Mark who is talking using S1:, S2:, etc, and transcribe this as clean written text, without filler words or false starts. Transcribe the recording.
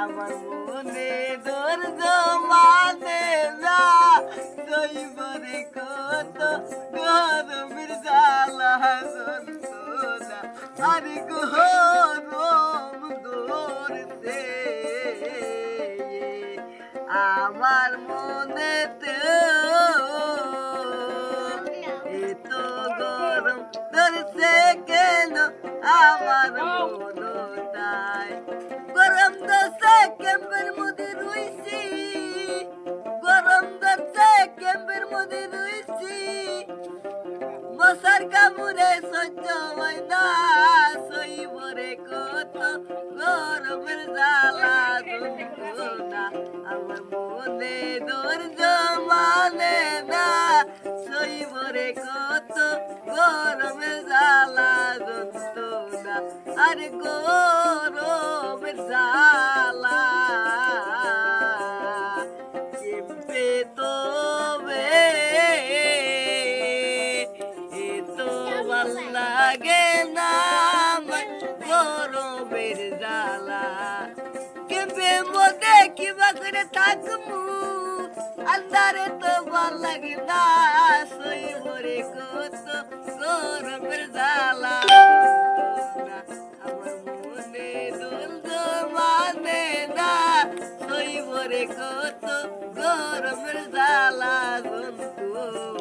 S1: আমার মনে ধৈর্য মানে না দইবরে কত গরমের জ্বালা যন্ত্রণা আরে গরম ধরছে আমার মনেতে এত গরম ধরছে কেন আমার মনটাই গরম ধরছে ক্যাম্পের মধ্যে রইছি গরম ধরছে ক্যাম্পের মধ্যে রইছি মশার কামড়ে সহ্য হয় না সইবরে কত গরমের জ্বালা যন্ত্রণা আমার মনে ধৈর্য মানে না সইবরে কত গরমের জ্বালা যন্ত্রণা আর গরমের জ্বালা কেমপে তবে এতো ভাল লাগে না আমার গরমের জ্বালা কেমপে মধ্যে কিবা করে থাকবো আন্ধারে তো ভাল লাগে না সইবরে কত গরমের জ্বালা আমার মনে ধৈর্য মানে না সইবরে কত গরমের জ্বালা যন্ত্রণা